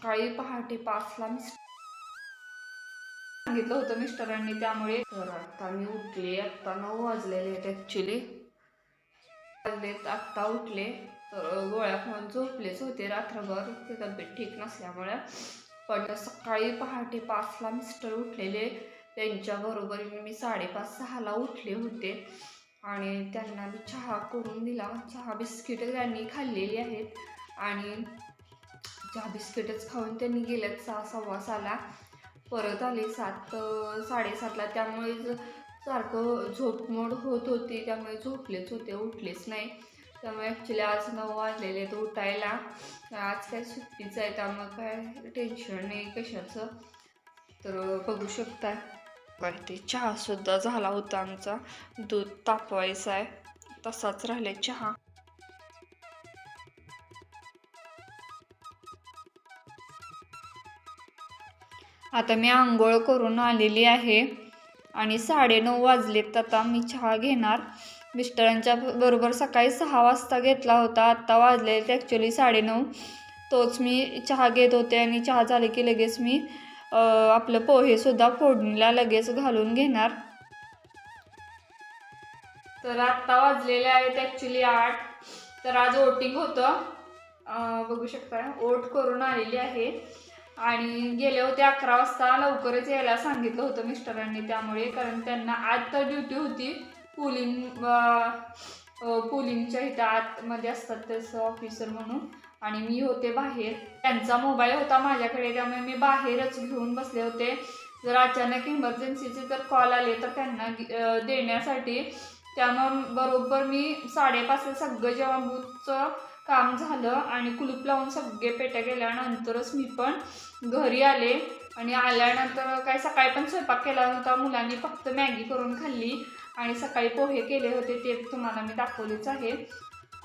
सकाळी पहाटे 5ला सांगितलं होतं मिस्टरांनी, त्यामुळे तर आता मी उठले. आत्ता 9 वाजलेले आहेत ॲक्च्युली. आत्ता उठले तर गोळ्या खाऊन झोपलेच होते रात्रभर, ते तब्येत ठीक नसल्यामुळे. पण सकाळी पहाटे 5ला मिस्टर उठलेले, त्यांच्याबरोबर मी 5:30-6ला उठले होते आणि त्यांना मी चहा करून दिला. चहा बिस्किट त्यांनी खाल्लेली आहेत आणि चहा बिस्किटच खाऊन त्यांनी गेल्यात 6-6:15ला. परत आले 7-7:30ला. त्यामुळे सारखं झोपमोड होत होती, त्यामुळे झोपलेच होते, उठलेच नाही. त्यामुळे ॲक्च्युली आज 9 वाजलेले तर उठायला. आज काय सुट्टीचं आहे, त्यामुळे काय टेन्शन नाही कशाचं. तर बघू शकता काय ते चहासुद्धा झाला होता आमचा. दूध तापवायचं आहे, तसाच राहिले चहा. आता मी आंघोळ करून आलेली आहे आणि 9:30 वाजलेत. आता मी चहा घेणार. मिस्टरांच्या बरोबर सकाळी 6 वाजता घेतला होता, आत्ता वाजले ते ॲक्च्युली 9:30. तोच मी चहा घेत होते आणि चहा झाले की लगेच मी आपलं पोहेसुद्धा फोडणीला लगेच घालून घेणार. तर आत्ता वाजलेले आहेत ॲक्च्युली 8. तर आज वोटिंग होतं, बघू शकता. वोट करून आलेली आहे आणि गेले होते 11 वाजता. लवकरच यायला सांगितलं होतं मिस्टरांनी, त्यामुळे कारण त्यांना आज तर ड्युटी होती. पुलिंगच्या इथं आतमध्ये असतात तसं ऑफिसर म्हणून, आणि मी होते बाहेर. त्यांचा मोबाईल होता माझ्याकडे, त्यामुळे मी बाहेरच घेऊन बसले होते. जर अचानक इमर्जन्सीचे जर कॉल आले तर त्यांना देण्यासाठी. त्यामुळे बरोबर मी 5:30ला सगळं जेव्हा बूथचं काम झालं आणि कुलूप लावून सगळे पेट्या गेल्यानंतरच मी पण घरी आले. आणि आल्यानंतर काय सकाळी पण स्वयंपाक केला नव्हता, मुलांनी फक्त मॅगी करून खाल्ली आणि सकाळी पोहे केले होते, ते तुम्हाला मी दाखवलेच आहे.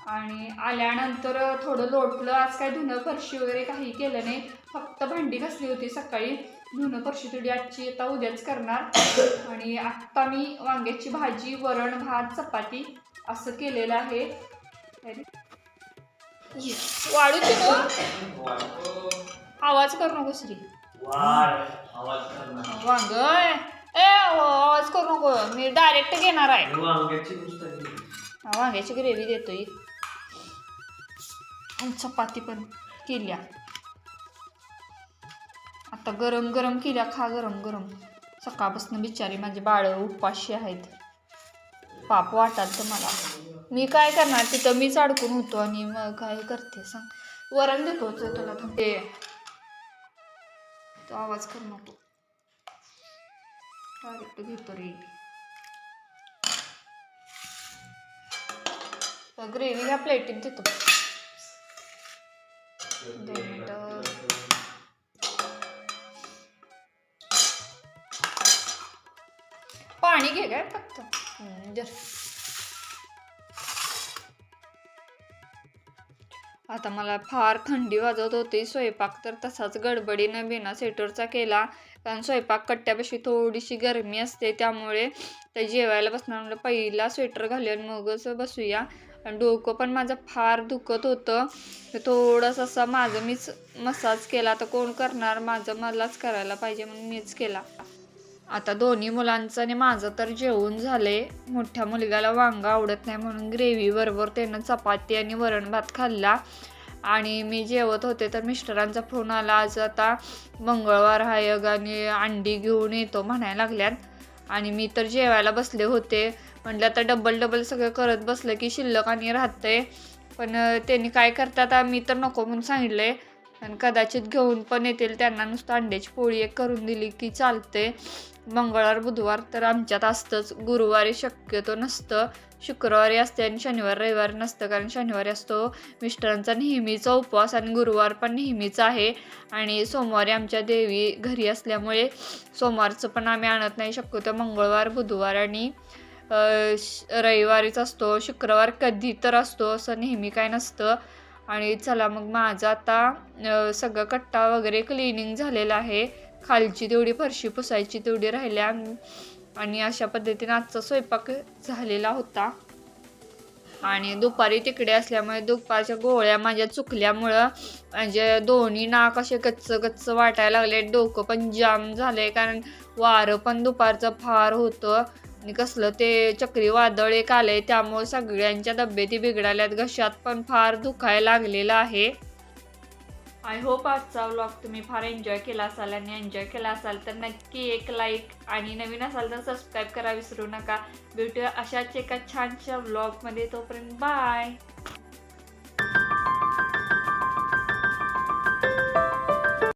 आणि आल्यानंतर थोडं लोटलं. आज काय धुणं फरशी वगैरे काही केलं नाही, फक्त भांडी घासली होती सकाळी. धुणं फरशी थोडी आजची आता उद्याच करणार. आणि आत्ता मी वांग्याची भाजी, वरण, भात, चपाती असं केलेलं आहे. वाढू नको, आवाज करू नको श्री. वांग आवाज करू नको, मी डायरेक्ट घेणार आहे. वांग्याची ग्रेव्ही देतोय. चपाती पण केल्या आता, गरम गरम केल्या, खा गरम गरम. सकाळपासून बिचारी माझी बाळ उपाशी आहेत. पाप वाटत मला. मी काय करणार, तिथं मीच अडकून होतो आणि मग काय करते सांग. वरण देतो तुला ते, तो आवाज करू नको, डायरेक्ट घेतो रे. ग्रेव्ही ह्या प्लेटीत देतो. 2 मिनिटं. पाणी घे काय फक्त. आता मला फार थंडी वाजत होती. स्वयंपाक तर तसाच गडबडीनं बिना स्वेटरचा केला, कारण स्वयंपाक कट्ट्यापाशी थोडीशी गरमी असते. त्यामुळे ते जेवायला बसणार म्हणलं पहिला स्वेटर घालून मगच बसूया. आणि डोकं पण माझं फार दुखत होतं. थोडंसं असं माझं मीच मसाज केला. तर कोण करणार, माझं मलाच करायला पाहिजे म्हणून मीच केला. आता दोन्ही मुलांचं आणि माझं तर जेवण झाले. मोठ्या मुलग्याला वांग आवडत नाही म्हणून ग्रेव्ही बरोबर त्यानं चपाती आणि वरण भात खाल्ला. आणि मी जेवत होते तर मिस्टरांचा फोन आला, आज आता मंगळवार आहे आणि अंडी घेऊन येतो म्हणायला लागल्यात. आणि मी तर जेवायला बसले होते. म्हटलं आता डबल सगळं करत बसलं की शिल्लक आणि राहतंय. पण त्यांनी काय करतात, मी तर नको म्हणून सांगितलंय. आणि कदाचित घेऊन पण येतील. त्यांना नुसतं अंड्याची पोळी एक करून दिली की चालते. मंगळवार बुधवार तर आमच्यात असतंच. गुरुवारी शक्यतो नसतं, शुक्रवारी असते आणि शनिवार रविवारी नसतं, कारण शनिवारी असतो मिस्टरांचा नेहमीचा उपवास आणि गुरुवार पण नेहमीचा आहे. आणि सोमवारी आमच्या देवी घरी असल्यामुळे सोमवारचं पण आम्ही आणत नाही. शक्यतो मंगळवार बुधवार आणि रविवारीच असतो. शुक्रवार कधी तर असतो, असं नेहमी काय नसतं. आणि चला मग माझं आता सगळं कट्टा वगैरे क्लिनिंग झालेला आहे. खालची तेवढी फरशी पुसायची तेवढी राहिल्या. आणि अशा पद्धतीने आजचा स्वयंपाक झालेला होता. आणि दुपारी तिकडे असल्यामुळे दुपारच्या गोळ्या माझ्या चुकल्यामुळं म्हणजे दोन्ही नाक असे गच्च गच्च वाटायला लागले, डोकं पण जाम झाले, कारण वारं पण दुपारचं फार होतं आणि कसलं ते चक्रीवादळ एक आलंय, त्यामुळे सगळ्यांच्या तब्येती बिघडाल्यात, घशात पण फार दुखायला लागलेलं आहे. आय होप आजचा व्लॉग तुम्ही फार एन्जॉय केला असाल, आणि एन्जॉय केला असाल तर नक्की एक लाईक, आणि नवीन असाल तर सबस्क्राईब करा विसरू नका. भेटूया अशाच एका छानशा व्लॉगमध्ये. तोपर्यंत बाय.